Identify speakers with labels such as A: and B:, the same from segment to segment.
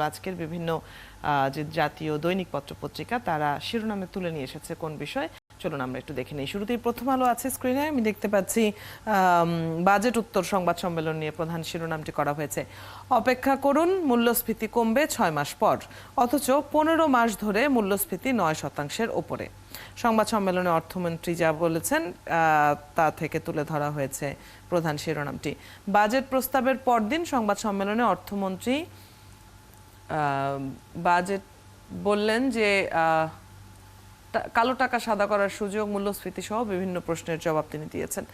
A: আজকের বিভিন্ন যে জাতীয় দৈনিক পত্র পত্রিকা তারা শিরোনামে তুলে নিয়ে এসেছে কোন বিষয়, চলুন আমরা একটু দেখে নিই। শুরুতেই প্রথম আলো আছে স্ক্রিনে, আমি দেখতে পাচ্ছি বাজেট উত্তর সংবাদ সম্মেলন নিয়ে প্রধান শিরোনামটি করা হয়েছে। অপেক্ষা করুন, মূল্যস্ফীতি কমবে 6 মাস পর, অথচ 15 মাস ধরে মূল্যস্ফীতি 9%-এর ওপরে। সংবাদ সম্মেলনে অর্থমন্ত্রী যা বলেছেন তা থেকে তুলে ধরা হয়েছে প্রধান শিরোনামটি। বাজেট প্রস্তাবের পরদিন সংবাদ সম্মেলনে অর্থমন্ত্রী বাজেট বললেন যে কালো টাকা সাদা করার সুযোগ, মূল্যস্ফীতি সহ বিভিন্ন প্রশ্নের জবাব তিনি দিয়েছেন।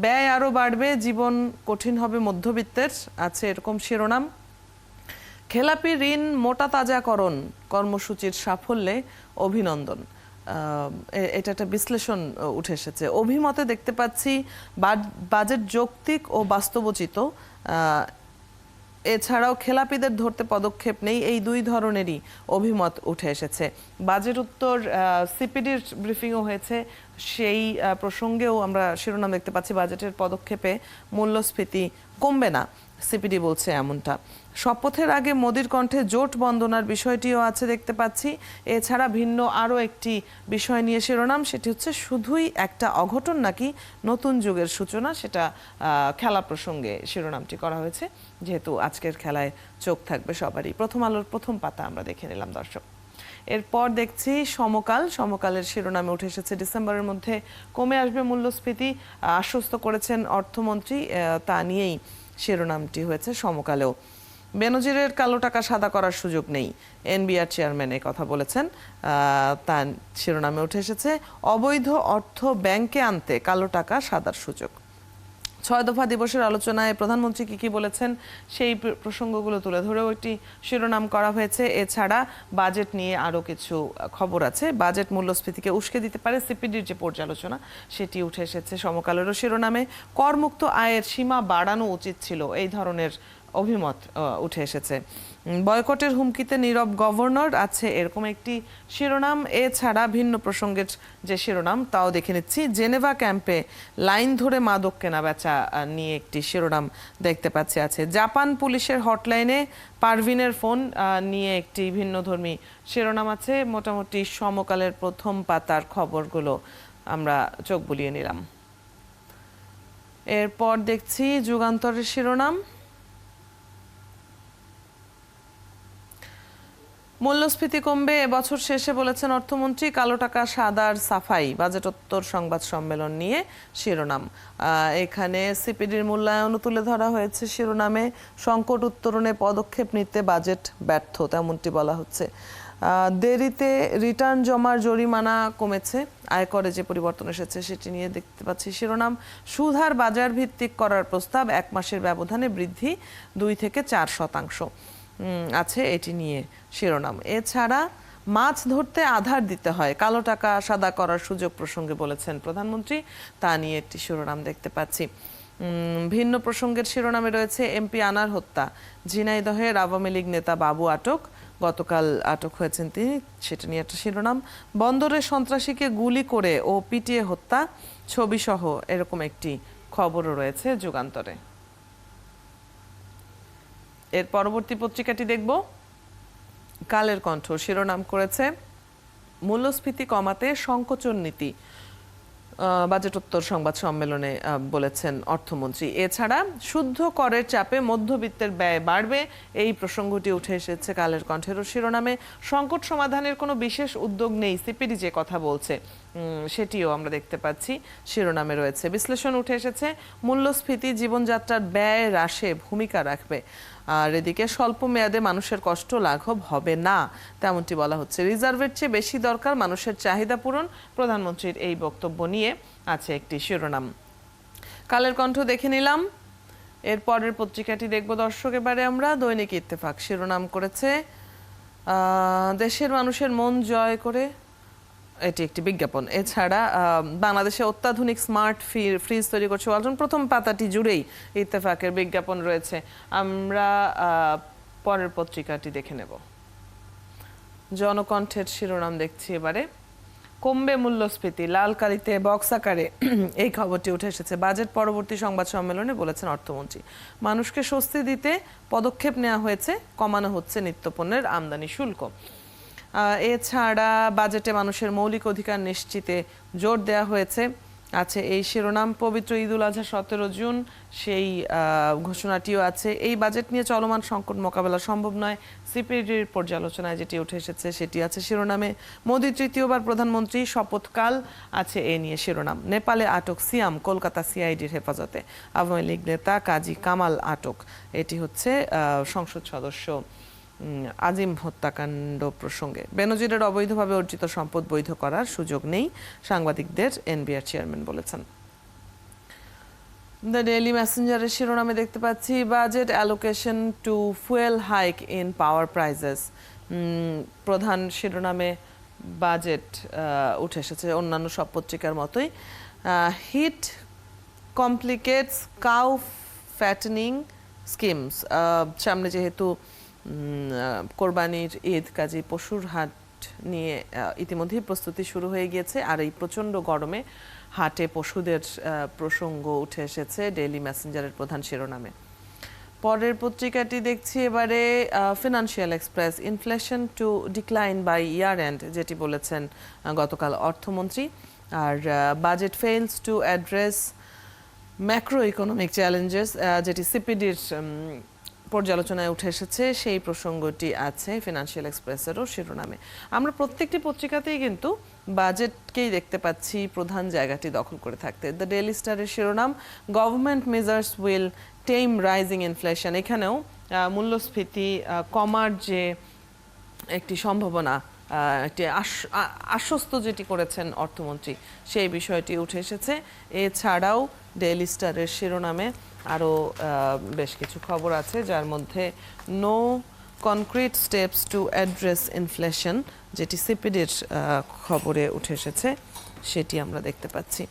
A: ব্যয় আরও বাড়বে, জীবন কঠিন হবে মধ্যবিত্তের, আছে এরকম শিরোনাম। খেলাপি ঋণ মোটা তাজাকরণ কর্মসূচির সাফল্যে অভিনন্দন, এটা একটা বিশ্লেষণ উঠে এসেছে। অভিমতে দেখতে পাচ্ছি বাজেট যৌক্তিক ও বাস্তবোচিত, এছাড়াও খেলাপিদের ধরতে পদক্ষেপ নেই, এই দুই ধরনেরই অভিমত উঠে এসেছে। বাজেট উত্তর সিপিডির ব্রিফিংও হয়েছে, সেই প্রসঙ্গেও আমরা শিরোনাম দেখতে পাচ্ছি বাজেটের পদক্ষেপে মূল্যস্ফীতি কমবে না, সিপিডি বলছে এমনটা। শপথের আগে মোদির কণ্ঠে জোট বন্দনার বিষয়টিও আছে দেখতে পাচ্ছি। এছাড়া ভিন্ন আরও একটি বিষয় নিয়ে শিরোনাম, সেটি হচ্ছে শুধুই একটা অঘটন নাকি নতুন যুগের সূচনা, সেটা খেলা প্রসঙ্গে শিরোনামটি করা হয়েছে, যেহেতু আজকের খেলায় চোখ থাকবে সবারই। প্রথম আলোর প্রথম পাতা আমরা দেখে নিলাম দর্শক। এরপর দেখছি সমকালের শিরোনামে উঠে এসেছে ডিসেম্বরের মধ্যে কমে আসবে মূল্যস্ফীতি, আশ্বস্ত করেছেন অর্থমন্ত্রী, তা নিয়েই শিরোনামটি হয়েছে সমকালেও। বেনজিরের কালো টাকা সাদা করার সুযোগ নেই, এনবিআর চেয়ারম্যান এই কথা বলেছেন, তা শিরোনামে উঠে এসেছে। অবৈধ অর্থ ব্যাংকে আনতে কালো টাকা সাদার সুযোগ। 6 দফা দিবসের আলোচনায় প্রধানমন্ত্রী কি বলেছেন সেই প্রসঙ্গগুলো তুলে ধরেও একটি শিরোনাম করা হয়েছে। এছাড়া বাজেট নিয়ে আরও কিছু খবর আছে। বাজেট মূল্যস্ফীতিকে উস্কে দিতে পারে, সিপিডির যে পর্যালোচনা সেটি উঠে এসেছে সমকালেরও শিরোনামে। করমুক্ত আয়ের সীমা বাড়ানো উচিত ছিল, এই ধরনের অভিমত উঠে এসেছে। বয়কটের হুমকিতে নীরব গভর্নর, আছে এরকম একটি শিরোনাম। এছাড়া ভিন্ন প্রসঙ্গের যে শিরোনাম তাও দেখে নিচ্ছি। জেনেভা ক্যাম্পে লাইন ধরে মাদক কেনা বেচা নিয়ে একটি শিরোনাম দেখতে পাচ্ছি আছে। জাপান পুলিশের হটলাইনে পারভিনের ফোন নিয়ে একটি ভিন্নধর্মী শিরোনাম আছে। মোটামুটি সমকালের প্রথম পাতার খবরগুলো আমরা চোখ বুলিয়ে নিলাম। এরপর দেখছি যুগান্তরের শিরোনাম, মূল্যস্ফীতি কমবে এবছর শেষে বলেছেন অর্থমন্ত্রী, কালো টাকা সাদার সাফাই। বাজেটোত্তর সংবাদ সম্মেলন নিয়ে শিরোনাম। এখানে সিপিডির মূল্যায়নও তুলে ধরা হয়েছে শিরোনামে। সংকট উত্তরণে পদক্ষেপ নিতে বাজেট ব্যর্থ, তেমনটি বলা হচ্ছে। দেরিতে রিটার্ন জমার জরিমানা কমেছে, আয়করে যে পরিবর্তন এসেছে সেটি নিয়ে দেখতে পাচ্ছি শিরোনাম। সুদহার বাজার ভিত্তিক করার প্রস্তাব, 1 মাসের ব্যবধানে বৃদ্ধি 2 থেকে 4%, আছে এটি নিয়ে শিরোনাম। এছাড়া মাছ ধরতে আধার দিতে হয়, কালো টাকা সাদা করার সুযোগ প্রসঙ্গে বলেছেন প্রধানমন্ত্রী, তা নিয়ে একটি শিরোনাম দেখতে পাচ্ছি। ভিন্ন প্রসঙ্গের শিরোনামে রয়েছে এমপি আনার হত্যা, ঝিনাইদহের আওয়ামী লীগ নেতা বাবু আটক, গতকাল আটক হয়েছেন তিনি, সেটা নিয়ে একটা শিরোনাম। বন্দরে সন্ত্রাসীকে গুলি করে ও পিটিয়ে হত্যা, ছবি সহ এরকম একটি খবরও রয়েছে যুগান্তরে। এর পরবর্তী পত্রিকাটি দেখব, কালের কণ্ঠ, শিরোনাম করেছে মূল্যস্ফীতি কমাতে সংকোচন নীতি, বাজেটোত্তর সংবাদ সম্মেলনে বলেছেন অর্থমন্ত্রী। এছাড়া শুদ্ধ করের চাপে মধ্যবিত্তের ব্যয় বাড়বে, এই প্রসঙ্গটি উঠে এসেছে কালের কণ্ঠেরও শিরোনামে। সংকট সমাধানের কোনো বিশেষ উদ্যোগ নেই, সিপিডি যে কথা বলছে সেটিও আমরা দেখতে পাচ্ছি শিরোনামে রয়েছে। বিশ্লেষণ উঠে এসেছে, মূল্যস্ফীতি জীবনযাত্রার ব্যয় হ্রাসে ভূমিকা রাখবে, আর এদিকে স্বল্প মেয়াদে মানুষের কষ্ট লাঘব হবে না, তেমনটি বলা হচ্ছে। রিজার্ভের চেয়ে বেশি দরকার মানুষের চাহিদা পূরণ, প্রধানমন্ত্রীর এই বক্তব্য নিয়ে আছে একটি শিরোনাম। কালের কণ্ঠ দেখে নিলাম। এর পরের পত্রিকাটি দেখব দর্শক, এবারে আমরা দৈনিক ইত্তেফাক, শিরোনাম করেছে দেশের মানুষের মন জয় করে, এটি একটি বিজ্ঞাপন। এছাড়া বাংলাদেশে অত্যাধুনিক স্মার্ট ফ্রিজ তৈরি করছে ওয়ালটন, প্রথম পাতাটি জুড়েই ইত্তেফাকের বিজ্ঞাপন রয়েছে। আমরা পরের পত্রিকাটি দেখে নেব। জনকণ্ঠের শিরোনাম দেখছি এবারে, কমবে মূল্যস্ফীতি, লাল কালিতে বক্স আকারে এই খবরটি উঠে এসেছে। বাজেট পরবর্তী সংবাদ সম্মেলনে বলেছেন অর্থমন্ত্রী, মানুষকে স্বস্তি দিতে পদক্ষেপ নেওয়া হয়েছে, কমানো হচ্ছে নিত্যপণ্যের আমদানি শুল্ক। এছাড়া বাজেটে মানুষের মৌলিক অধিকার নিশ্চিতে জোর দেওয়া হয়েছে আছে এই শিরোনাম। পবিত্র ঈদুল আজহা 17 জুন, সেই ঘোষণাটিও আছে। এই বাজেট নিয়ে চলমান সংকট মোকাবেলা সম্ভব নয়, সিপিডির পর্যালোচনায় যেটি উঠে এসেছে সেটি আছে শিরোনামে। মোদি তৃতীয়বার প্রধানমন্ত্রী, শপথকাল আছে এ নিয়ে শিরোনাম। নেপালে আটক সিয়াম, কলকাতা সিআইডির হেফাজতে। আওয়ামী লীগ নেতা কাজী কামাল আটক। এটি হচ্ছে সংসদ সদস্য আজিম হত্যাকাণ্ড প্রসঙ্গে। বেনজিরের অবৈধভাবে অর্জিত সম্পদ বৈধ করার সুযোগ নেই সাংবাদিকদের, এনবিআর চেয়ারম্যান বলেছেন। দ্য ডেইলি মেসেঞ্জারের শিরোনামে দেখতে পাচ্ছি, budget allocation to fuel hike in power prices. প্রধান শিরোনামে বাজেট উঠে এসেছে অন্যান্য সব পত্রিকার মতোই। Heat complicates cow fattening schemes. সামনে যেহেতু কোরবানির ঈদ, কাজী পশুর হাট নিয়ে ইতিমধ্যেই প্রস্তুতি শুরু হয়ে গিয়েছে। আর এই প্রচণ্ড গরমে হাটে পশুদের প্রসঙ্গ উঠে এসেছে ডেইলি মেসেঞ্জারের প্রধান শিরোনামে। পরের পত্রিকাটি দেখছি এবারে Financial Express. Inflation to decline by year end, যেটি বলেছেন গতকাল অর্থমন্ত্রী। আর budget fails to address macro economic challenges, যেটি সিপিডির পর্যালোচনায় উঠে এসেছে, সেই প্রসঙ্গটি আছে ফিনান্সিয়াল এক্সপ্রেসেরও শিরোনামে। আমরা প্রত্যেকটি পত্রিকাতেই কিন্তু বাজেটকেই দেখতে পাচ্ছি প্রধান জায়গাটি দখল করে থাকতে। দ্য ডেইলি স্টারের শিরোনাম, গভর্নমেন্ট মেজার্স উইল টেম রাইজিং ইনফ্লেশন। এখানেও মূল্যস্ফীতি কমার যে একটি সম্ভাবনা, একটি আশ্বস্ত যেটি করেছেন অর্থমন্ত্রী, সেই বিষয়টি উঠে এসেছে। এছাড়াও ডেইলি স্টারের শিরোনামে আরও বেশ কিছু খবর আছে, যার মধ্যে no concrete steps to address inflation, যেটি সিপিডির খবরে উঠে এসেছে, সেটি আমরা দেখতে পাচ্ছি।